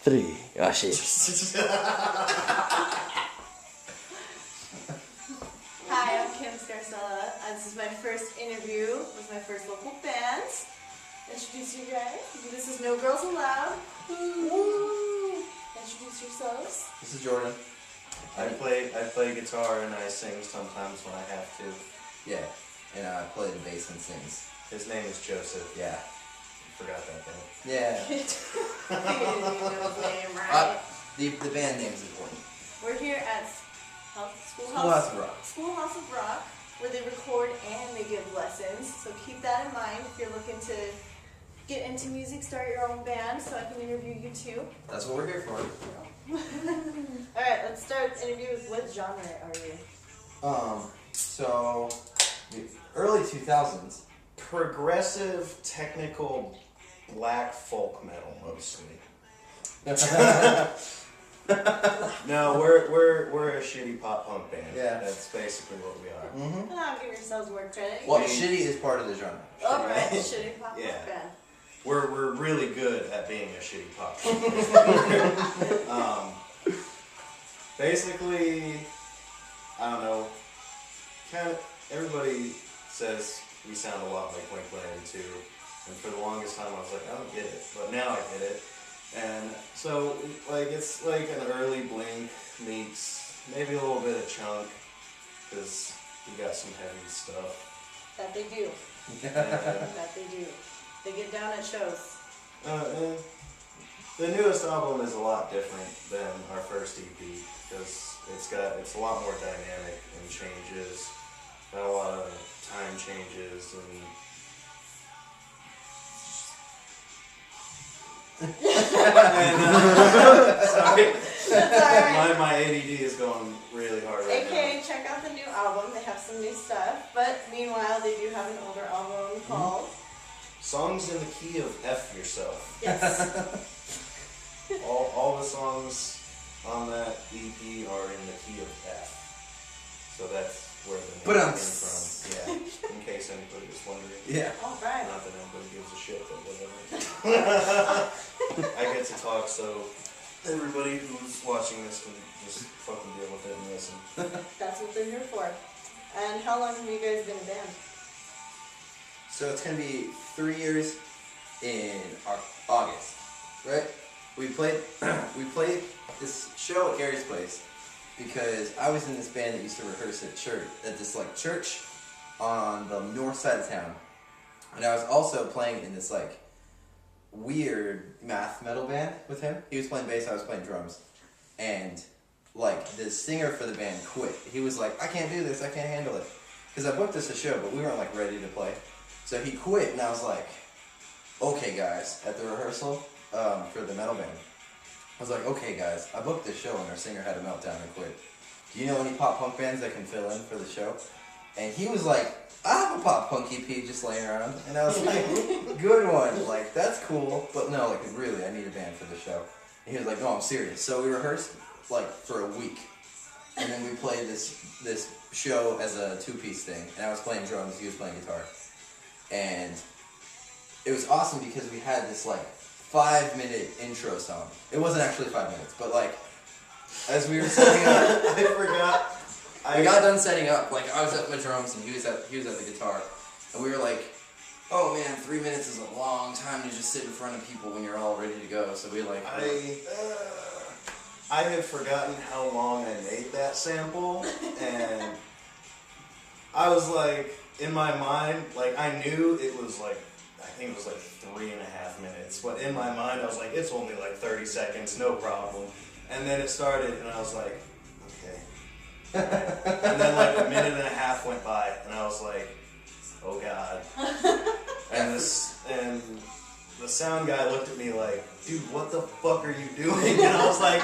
3. Oh shit. Hi, I'm Kim Scarcella. This is my first interview with my first local band. Introduce you guys. This is No Girls Allowed. Woo! Introduce yourselves. This is Jordan. I play guitar and I sing sometimes when I have to. Yeah, and I play the bass and sings. His name is Joseph. Yeah. Forgot that thing. Yeah. You didn't even know his name, right? The band name is important. We're here at Schoolhouse of Rock. Schoolhouse of Rock, where they record and they give lessons. So keep that in mind if you're looking to get into music, start your own band, so I can interview you too. That's what we're here for. Alright, let's start the interview with what genre are you? So, the early 2000s. Progressive, technical, black folk metal mostly. No, we're a shitty pop punk band. Yeah. That's basically what we are. Mm-hmm. Oh, give yourselves more credit. Well, shitty is part of the genre. Alright, shitty pop Yeah. band. We're really good at being a shitty pop punk band. Basically, I don't know, kind of everybody says we sound a lot like Blink-182, and for the longest time I was like, I don't get it, but now I get it. And so, like, it's like an early Blink meets maybe a little bit of Chunk, because we got some heavy stuff. That they do. And, That they do. They get down at shows. and the newest album is a lot different than our first EP, because it's a lot more dynamic and changes, got a lot of time changes and. Sorry. My ADD is going really hard right AKA, check out the new album. They have some new stuff. But meanwhile, they do have an older album called Songs in the Key of F Yourself. Yes. All the songs on that EP are in the key of F. So that's where the name came from. Yeah, in case anybody was wondering. Yeah. All right. Not that anybody gives a shit, but whatever. I get to talk, so everybody who's watching this can just fucking deal with it and listen. That's what they're here for. And how long have you guys been a band? So it's going to be 3 years in August, right? We played this show at Gary's place because I was in this band that used to rehearse at this like church on the north side of town, and I was also playing in this like weird math metal band with him. He was playing bass, I was playing drums, and like the singer for the band quit. He was like, I can't do this, I can't handle it, because I booked us a show, but we weren't like ready to play. So he quit, and I was like, okay guys, at the rehearsal for the metal band, I was like, okay guys, I booked this show and our singer had a meltdown and quit. Do you know any pop punk bands that can fill in for the show? And he was like, I have a pop punk EP just laying around. And I was like, good one, like that's cool, but no, like really, I need a band for the show. And he was like, no, I'm serious. So we rehearsed like for a week, and then we played this show as a 2-piece thing, and I was playing drums, he was playing guitar. And it was awesome because we had this like 5-minute intro song. It wasn't actually 5 minutes, but like as we were setting up, I forgot. we got done setting up. Like I was at my drums and he was at the guitar, and we were like, "Oh man, 3 minutes is a long time to just sit in front of people when you're all ready to go." So we like. I had forgotten how long I made that sample, and I was like, in my mind, like I knew it was like, I think it was like 3.5 minutes, but in my mind I was like, it's only like 30 seconds, no problem. And then it started, and I was like, okay. And then like 1.5 minutes went by, and I was like, oh god. And the sound guy looked at me like, dude, what the fuck are you doing? And I was like,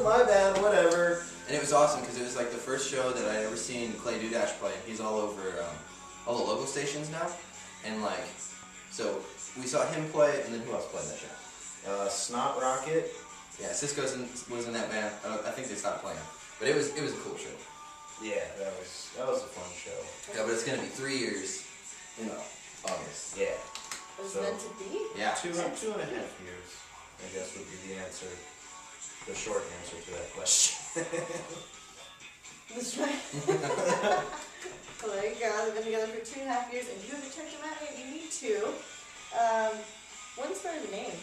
my bad, whatever. And it was awesome because it was like the first show that I'd ever seen Clay Dudash play. He's all over all the local stations now, and like, so we saw him play, and then who else played that show? Snot Rocket. Yeah, Cisco was in that band. I think they stopped playing, but it was a cool show. Yeah, that was a fun show. Yeah, but it's gonna be 3 years in August. Yeah. Was it meant to be? Yeah. Two and a half years, I guess, would be the the short answer to that question. That's right. Well, there you go. They've been together for 2.5 years, and you haven't checked them out yet. You need to. What inspired the name?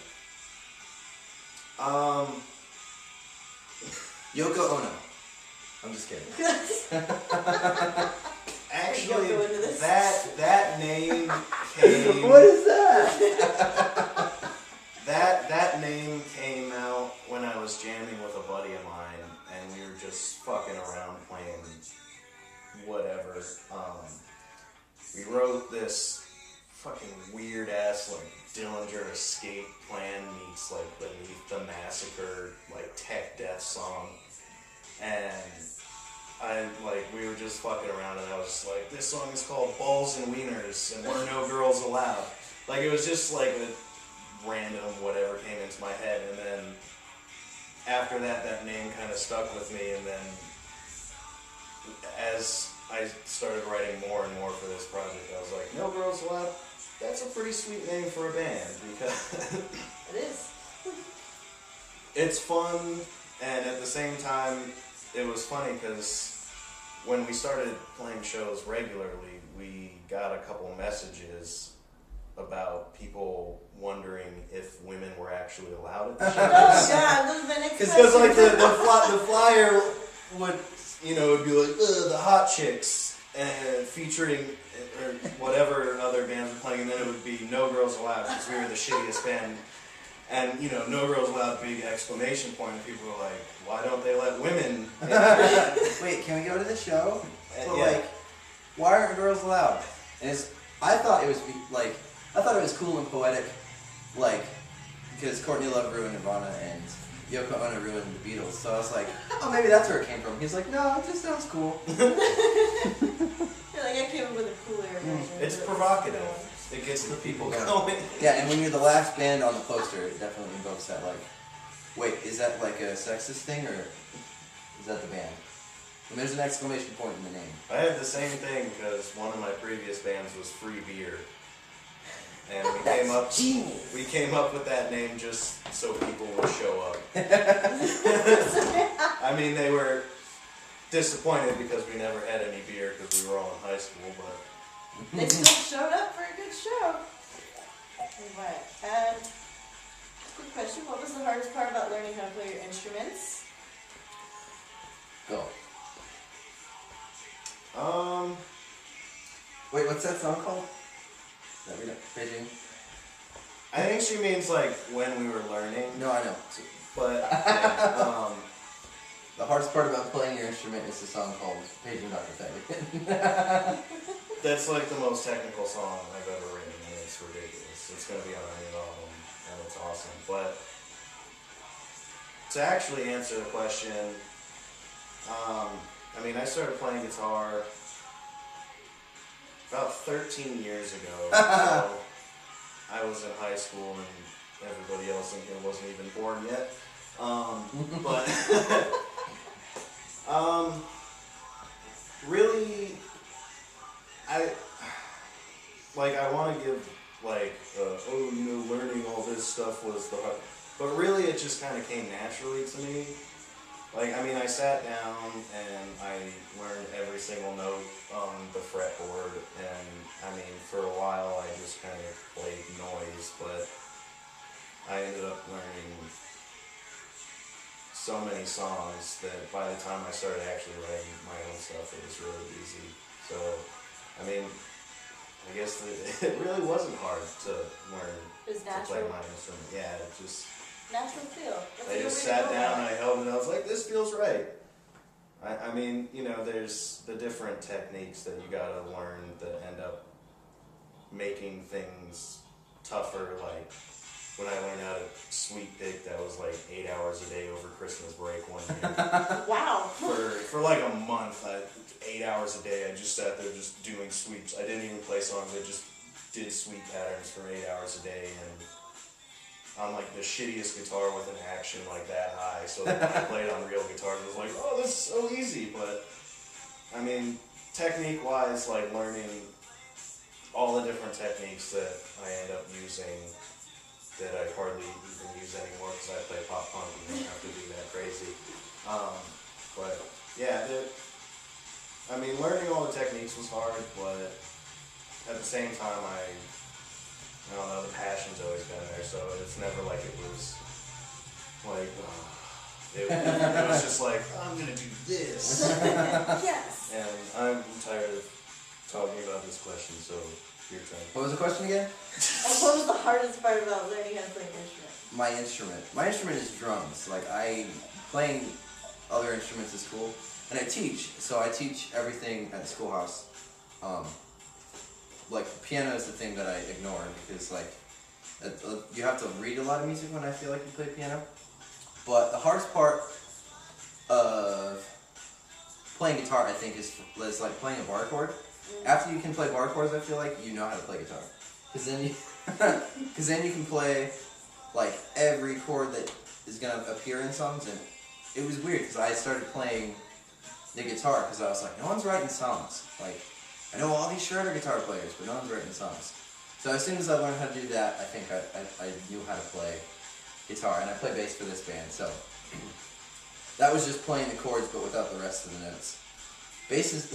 Yoko Ono. I'm just kidding. Actually, that name came. What is that? That name came out when I was jamming with a buddy of mine, and we were just fucking around playing whatever. We wrote this fucking weird ass like Dillinger Escape Plan meets like Beneath the Massacre like tech death song, and we were just fucking around, and I was just like, this song is called Balls and Wieners, and we're no girls allowed. Like, it was just like a random whatever came into my head, and then after that name kind of stuck with me, and then as I started writing more and more for this project, I was like, no girls allowed, that's a pretty sweet name for a band, because It is. it's fun, and at the same time, it was funny because when we started playing shows regularly, we got a couple messages about people wondering if women were actually allowed at the shows. Oh God, those are the next Because like question. the flyer would, would be like, the hot chicks, and featuring or whatever other bands were playing, and then it would be no girls allowed because we were the shittiest band. And, no girls allowed, big exclamation point, and people were like, why don't they let women in? Wait, can we go to the show? But Yeah. like, why aren't girls allowed? And I thought it was cool and poetic, like, because Courtney Love ruined Nirvana and Yoko Ono ruined the Beatles. So I was like, oh, maybe that's where it came from. He's like, no, it just sounds cool. You're like, I came up with a cooler version. It's provocative. It gets the people going. Yeah, and when you're the last band on the poster, it definitely invokes that, like, wait, is that like a sexist thing, or is that the band? And there's an exclamation point in the name. I had the same thing because one of my previous bands was Free Beer. And we came up with that name just so people would show up. I mean, they were disappointed because we never had any beer because we were all in high school, but They still showed up for a good show. Alright, quick question. What was the hardest part about learning how to play your instruments? Go. Wait, what's that song called? That we know, Beijing? I think she means like when we were learning. No, I know. But yeah, The hardest part about playing your instrument is the song called Paging Dr. Faggot. that's like the most technical song I've ever written, and it's ridiculous. It's going to be on a new album, and it's awesome. But to actually answer the question, I mean, I started playing guitar about 13 years ago. So I was in high school, and everybody else wasn't even born yet. But really, I want to give learning all this stuff was the hard, but really it just kind of came naturally to me. Like, I mean, I sat down and I learned every single note on the fretboard, and I mean, for a while I just kind of played noise, but I ended up learning so many songs that by the time I started actually writing my own stuff, it was really easy. So, I mean, I guess it really wasn't hard to learn It was to play natural. my instrument. Yeah, it just... Natural feel. That's I a good just way to sat go down and about I it. held it and I was like, this feels right. I mean, there's the different techniques that you gotta learn that end up making things tougher. Like, when I learned how to sweep pick, that was like 8 hours a day over Christmas break one year. Wow. For like a month, 8 hours a day, I just sat there just doing sweeps. I didn't even play songs, I just did sweep patterns for 8 hours a day, and on like the shittiest guitar with an action like that high, so that when I played on real guitars, it was like, oh, this is so easy. But I mean, technique wise, like learning all the different techniques that I end up using that I hardly even use anymore because I play pop But yeah, I mean, learning all the techniques was hard, but at the same time, I don't know, the passion's always been there, so it's never like it was like, it was just like, I'm gonna do this. Yes. And I'm tired of talking about this question, so your turn. What was the question again? What was the hardest part about learning how to play an instrument? My instrument is drums. Like, playing other instruments is cool. And I teach, so I teach everything at the schoolhouse. Like, piano is the thing that I ignore because, like, you have to read a lot of music when I feel like you play piano. But the hardest part of playing guitar, I think, is like playing a bar chord. After you can play bar chords, I feel like you know how to play guitar. Because then you can play, like, every chord that is going to appear in songs. And it was weird because I started playing the guitar because I was like, no one's writing songs. Like, I know all these shredder guitar players, but no one's writing songs. So as soon as I learned how to do that, I think I knew how to play guitar. And I play bass for this band, so that was just playing the chords but without the rest of the notes. Bass is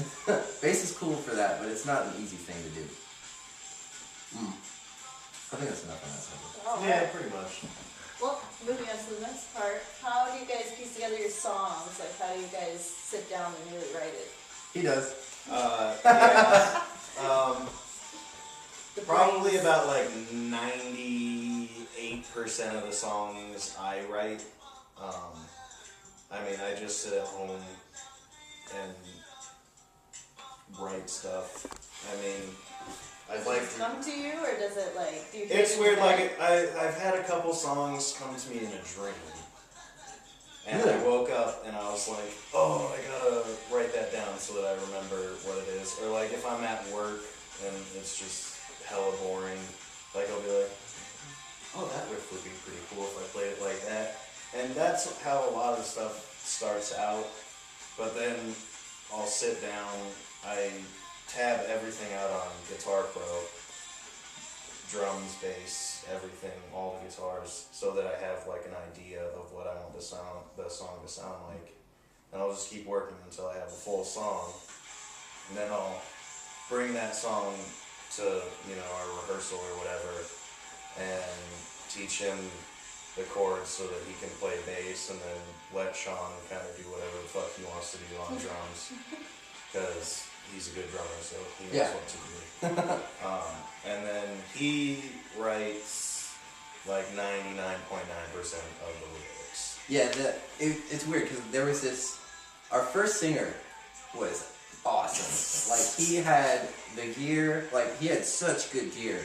cool for that, but it's not an easy thing to do. I think that's enough on that subject. Oh, Yeah, pretty much. Well, moving on to the next part. How do you guys piece together your songs? Like, how do you guys sit down and really write it? He does. Yeah. The Probably brains. about like 98% of the songs I write. I mean, I just sit at home and write stuff. I mean, Does I'd like it to. come to you, or does it like? Do you? It's create weird. it Like I've had a couple songs come to me in a dream, and I Really? woke up and I was like, "Oh, I gotta write that down so that I remember what it is." Or like if I'm at work and it's just hella boring, like I'll be like, "Oh, that riff would be pretty cool if I played it like that." And that's how a lot of stuff starts out. But then I'll sit down, I tab everything out on Guitar Pro, drums, bass, everything, all the guitars, so that I have like an idea of what I want the song to sound like. And I'll just keep working until I have a full song. And then I'll bring that song to, our rehearsal or whatever, and teach him the chords so that he can play bass, and then let Sean kind of do whatever the fuck he wants to do on drums, because he's a good drummer, so he knows what to do. And then he writes like 99.9% of the lyrics. Yeah, it's weird because there was our first singer was awesome. Like, he had the gear, like, he had such good gear,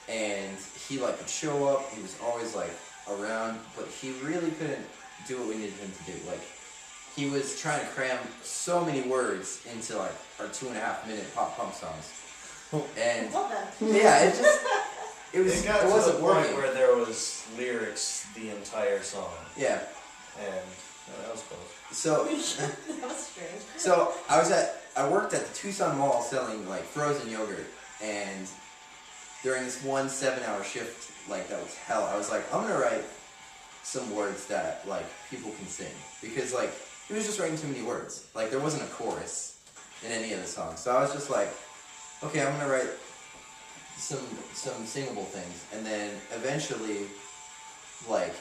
and he, like, would show up, he was always, like, around, but he really couldn't do what we needed him to do. Like, he was trying to cram so many words into, like, our 2.5-minute pop punk songs. And, Love that. yeah, it It wasn't to the point working. where there was lyrics the entire song, Yeah. and that was close. So, That was strange. So I worked at the Tucson Mall selling like frozen yogurt, and during this 1 7-hour shift, like, that was hell. I was like, I'm gonna write some words that like people can sing, because like he was just writing too many words. Like, there wasn't a chorus in any of the songs, so I was just like, okay, I'm gonna write some singable things, and then eventually, like,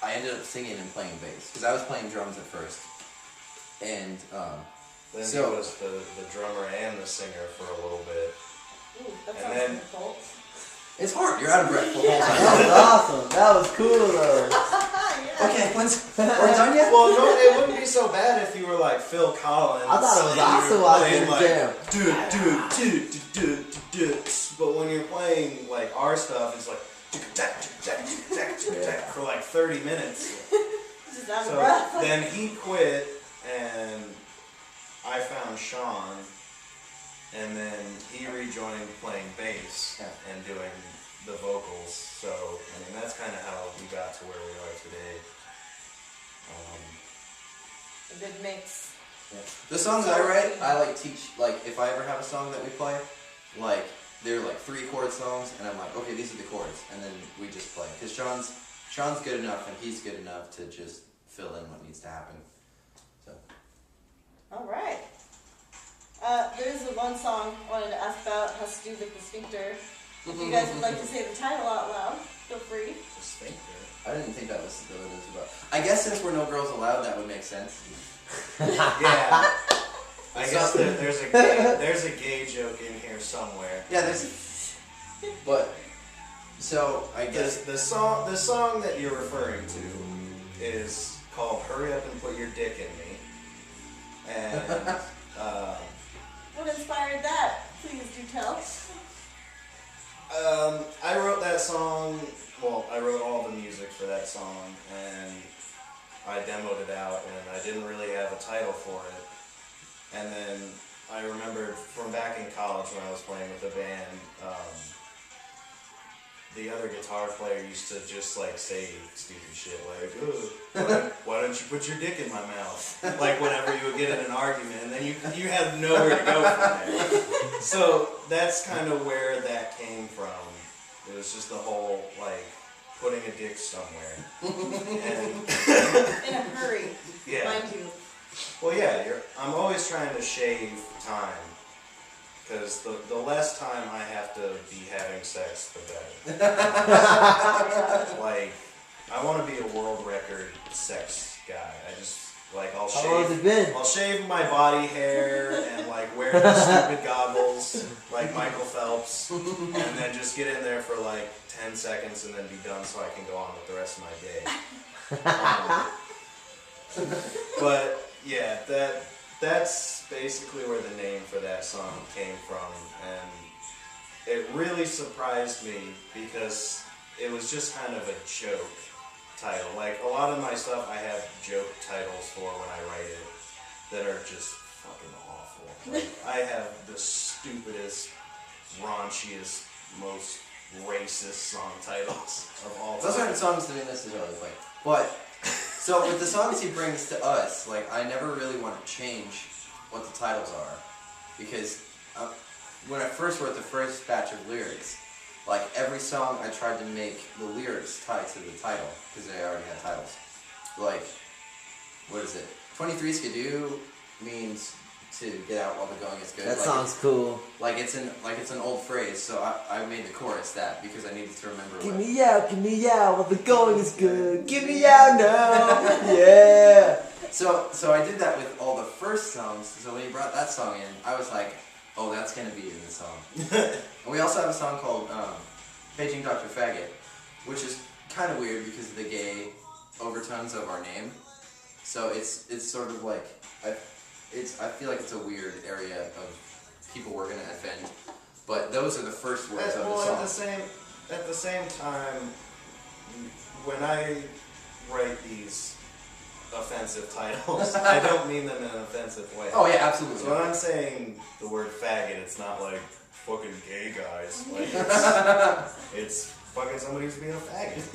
I ended up singing and playing bass because I was playing drums at first, and Then So- he was the drummer and the singer for a little bit. Ooh, that And sounds then- difficult. it's hard. You're out of breath the whole That time. was awesome. That was cool though. Yeah. Okay, we're done yet? Well, no, it wouldn't be so bad if you were like Phil Collins. I thought it was and you awesome were watching playing, the jam. But when you're playing like our stuff, it's like for like 30 minutes. Just out of So breath. then he quit, and I found Sean, and then he rejoined playing bass and doing the vocals. So I mean, that's kind of how we got to where we are today. A good mix. The songs I write, I like teach, like, if I ever have a song that we play, like, they're like 3-chord songs, and I'm like, okay, these are the chords, and then we just play. Because Sean's good enough, and he's good enough to just fill in what needs to happen. All right. There's one song I wanted to ask about. It has to do with the sphincter. If you guys would like to say the title out loud, feel free. The sphincter. I didn't think that was what it was about. I guess since we're no girls allowed, that would make sense. Yeah. I guess there's a gay joke in here somewhere. Yeah, there's. But so I guess The song that you're referring to is called "Hurry Up and Put Your Dick in Me," and What inspired that? Please do tell. I wrote that song. Well, I wrote all the music for that song, and I demoed it out, and I didn't really have a title for it. And then I remembered from back in college when I was playing with a band, the other guitar player used to just like say stupid shit like, "Ugh, why don't you put your dick in my mouth?" Like whenever you would get in an argument, and then you had nowhere to go from there. So that's kind of where that came from. It was just the whole like putting a dick somewhere. And In a hurry, yeah. mind you. Well, yeah, I'm always trying to shave time. Because the less time I have to be having sex, the better. Like, I want to be a world record sex guy. I just, like, I'll How long has it been? shave my body hair and, like, wear the stupid goggles, like Michael Phelps, and then just get in there for, like, 10 seconds and then be done so I can go on with the rest of my day. But, yeah, that's basically where the name for that song came from, and it really surprised me because it was just kind of a joke title. Like, a lot of my stuff I have joke titles for when I write it that are just fucking awful. Like, I have the stupidest, raunchiest, most racist song titles of all time. those aren't songs to me necessarily, like, but so with the songs he brings to us, like I never really want to change what the titles are, because when I first wrote the first batch of lyrics, like every song I tried to make the lyrics tied to the title, because they already had titles. Like, what is it? 23 Skidoo means to get out while the going is good. That like sounds cool. Like it's an old phrase, so I made the chorus that because I needed to remember. Give me out while the going is good. Give me out now. Yeah. So I did that with all the first songs. So when he brought that song in, I was like, oh, that's gonna be in the song. And we also have a song called Paging Dr. Faggot, which is kind of weird because of the gay overtones of our name. So it's sort of like I feel like it's a weird area of people we're gonna offend. But those are the first words of the song. At the same time, when I write these offensive titles, I don't mean them in an offensive way. Oh yeah, absolutely. So when I'm saying the word faggot, it's not like fucking gay guys. Like it's fucking somebody who's being a faggot.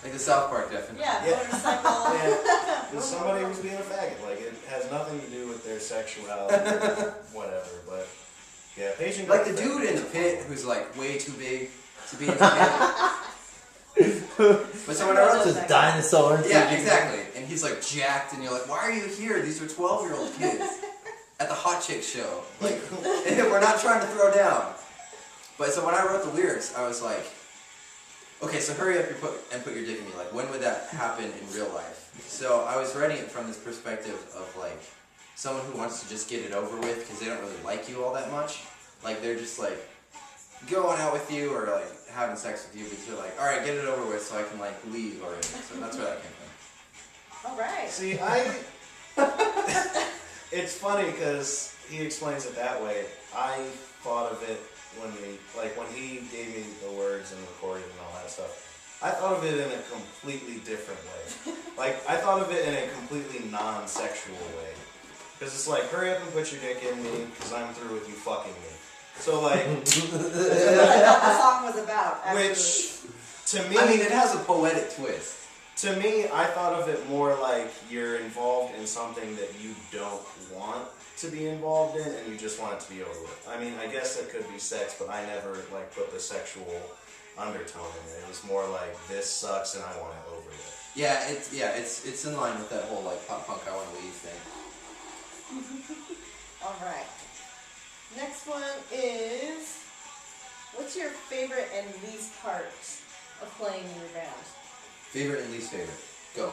Like the South Park definition. Yeah, motorcycle. Yeah, it's somebody who's being a faggot. Like it has nothing to do with their sexuality or whatever. But yeah, patient. Like the dude in the pit who's like way too big to be in the pit. But so when I wrote Just dinosaurs. yeah, exactly. And he's like jacked, and you're like, why are you here? These are 12-year-old kids at the Hot Chick show. Like, we're not trying to throw down. But so when I wrote the lyrics, I was like, okay, so hurry up and put your dick in me. Like, when would that happen in real life? So I was writing it from this perspective of like someone who wants to just get it over with because they don't really like you all that much. Like they're just like going out with you or like having sex with you, but you're like, all right, get it over with so I can like leave already. So that's where that came from. All right. See, it's funny because he explains it that way. I thought of it when he gave me the words and recorded and all that stuff. I thought of it in a completely different way. Like, I thought of it in a completely non-sexual way. Because it's like, hurry up and put your dick in me, because I'm through with you fucking me. So, like... That's what I thought the song was about, actually. Which, to me... I mean, it has a poetic twist. To me, I thought of it more like you're involved in something that you don't want to be involved in, and you just want it to be over with. I mean, I guess it could be sex, but I never, like, put the sexual undertone in it. It was more like, this sucks and I want it over with. Yeah, it's in line with that whole like pop punk I want to leave thing. All right. Next one is, what's your favorite and least part of playing in your band? Favorite and least favorite. Go.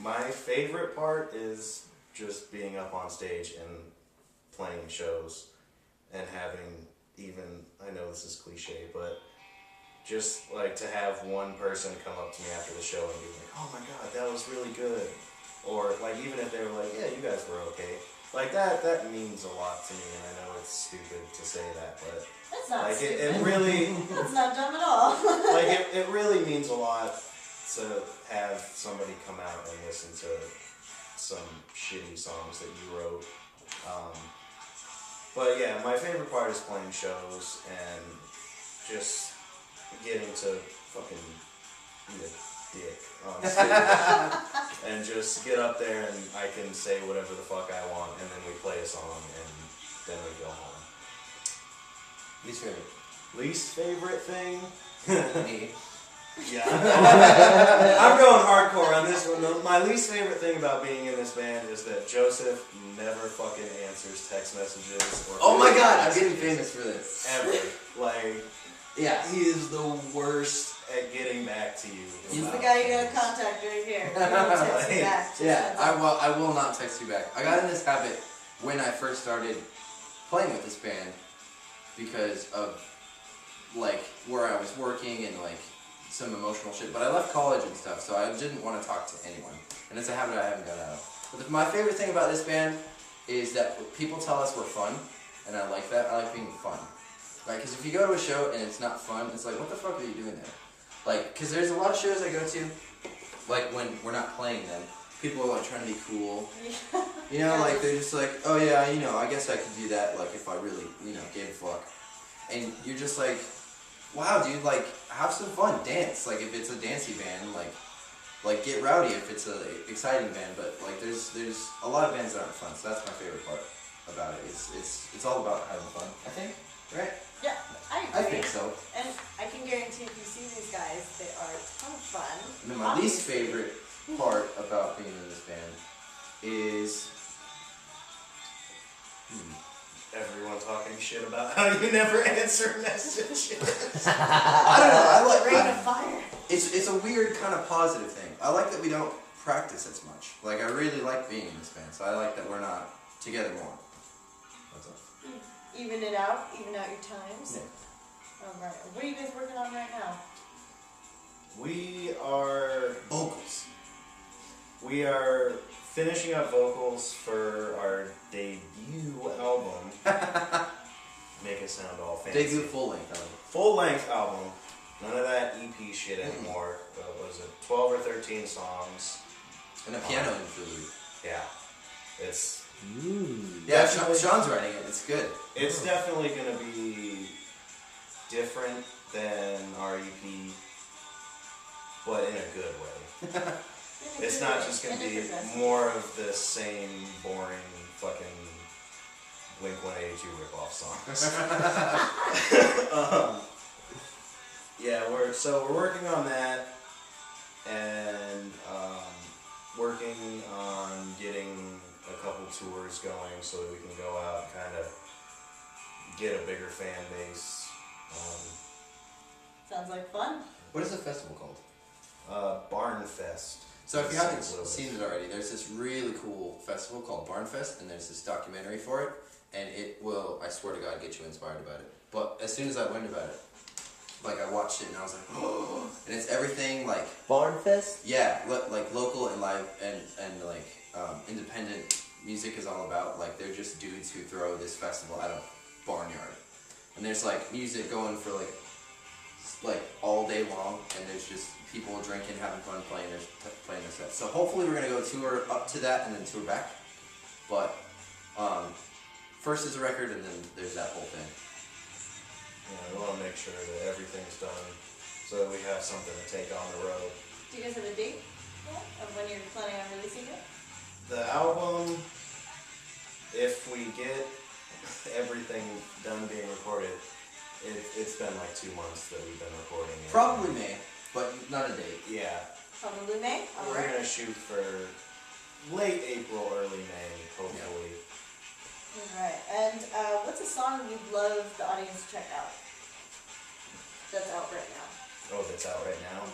My favorite part is just being up on stage and playing shows and having I know this is cliche, but just like to have one person come up to me after the show and be like, oh my god, that was really good. Or like even if they were like, yeah, you guys were okay. Like that means a lot to me, and I know it's stupid to say that, but That's not like stupid. it really That's not dumb at all. like it really means a lot to have somebody come out and listen to some shitty songs that you wrote. But yeah, my favorite part is playing shows and just getting to fucking eat a dick on stage and just get up there and I can say whatever the fuck I want, and then we play a song and then we go home. Least favorite. Least favorite thing? Me. Yeah. I'm going hardcore on this one. My least favorite thing about being in this band is that Joseph never fucking answers text messages. Or Oh my god, I'm getting famous for this. Ever. Like, Yeah. he is the worst at getting back to you. He's the about guy you gotta things. contact right here. He won't text you back. Just Yeah, heads I up. will not text you back. I got in this habit when I first started playing with this band because of like where I was working and like some emotional shit. But I left college and stuff, so I didn't want to talk to anyone. And it's a habit I haven't got out of. But my favorite thing about this band is that people tell us we're fun, and I like that. I like being fun. Right? Because if you go to a show and it's not fun, it's like, what the fuck are you doing there? Like, because there's a lot of shows I go to, like when we're not playing them, people are like trying to be cool. You know, like they're just like, oh yeah, you know, I guess I could do that, like if I really, you know, gave a fuck. And you're just like, wow, dude, like have some fun, dance. Like if it's a dancey band, like get rowdy if it's a exciting band. But like there's a lot of bands that aren't fun, so that's my favorite part about it. It's all about having fun, I think, right? Yeah, I agree. I think so. And I can guarantee if you see these guys, they are a ton of fun. And then my least favorite part about being in this band is Everyone talking shit about how you never answer messages. I don't know. I like Rain of fire. It's a weird kind of positive thing. I like that we don't practice as much. Like I really like being in this band, so I like that we're not together more. That's all. Even it out, even out your times. Yeah. Alright, what are you guys working on right now? We are Vocals. finishing up vocals for our debut album. Make it sound all fancy. Debut full length album. Full length album. None of that EP shit anymore. What was it? 12 or 13 songs. And a piano interlude. Yeah. It's Yeah, Definitely. Sean's writing it. It's good. It's definitely going to be different than our EP, but in a good way. It's not just going to be more of the same boring fucking Blink-182 ripoff songs. Yeah, we're working on that, and working on getting a couple tours going so that we can go out and kind of get a bigger fan base. Sounds like fun. What is the festival called? Barn Fest. So if you in haven't St. Louis. seen it already, there's this really cool festival called Barn Fest, and there's this documentary for it, and it will, I swear to God, get you inspired about it. But as soon as I learned about it, like I watched it and I was like, oh, and it's everything like Barnfest? yeah, like local and live and like independent music is all about. Like they're just dudes who throw this festival at a barnyard, and there's like music going for like all day long, and there's just people drinking, having fun, playing their set. So hopefully we're gonna go tour up to that and then tour back. But first is a record, and then there's that whole thing. Yeah, we want to make sure that everything's done so that we have something to take on the road. Do you guys have a date of when you're planning on releasing it? The album, if we get everything done being recorded, it's been like 2 months that we've been recording it. Probably May, but not a date. Yeah. Probably May? We're Alright. going to shoot for late April, early May, hopefully. Alright, and what's a song you'd love the audience to check out? That's out right now. Oh, that's out right now?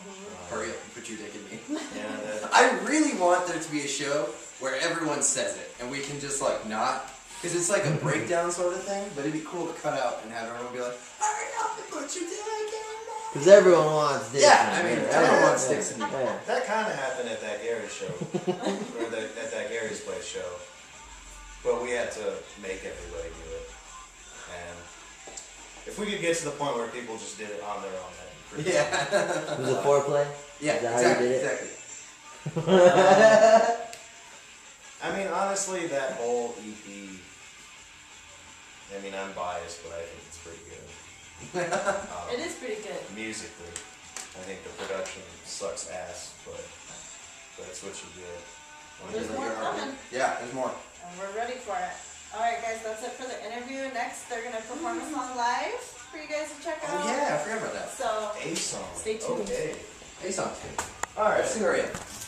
Hurry up and put your dick in me. Yeah, that, I really want there to be a show where everyone says it and we can just like not, because it's like a breakdown sort of thing, but it'd be cool to cut out and have everyone be like, hurry up and put your dick in me. Because everyone wants dicks. Yeah, I in mean, there. everyone wants dicks in me. Yeah. that kind of happened at that Gary's show. Or at that Gary's Place show. But we had to make everybody do it. And if we could get to the point where people just did it on their own, that'd be pretty Yeah. Was it foreplay? Yeah, Is that how you exactly, did it? exactly. I mean, honestly, that whole EP, I mean, I'm biased, but I think it's pretty good. It is pretty good. Musically. I think the production sucks ass, but that's what you get. There's more coming. Yeah, there's more. And we're ready for it. Alright guys, that's it for the interview. Next, they're going to perform a song live for you guys to check out. Oh yeah, I forgot about that. So, A song. Stay tuned. Okay. A song. Alright. Sing her in.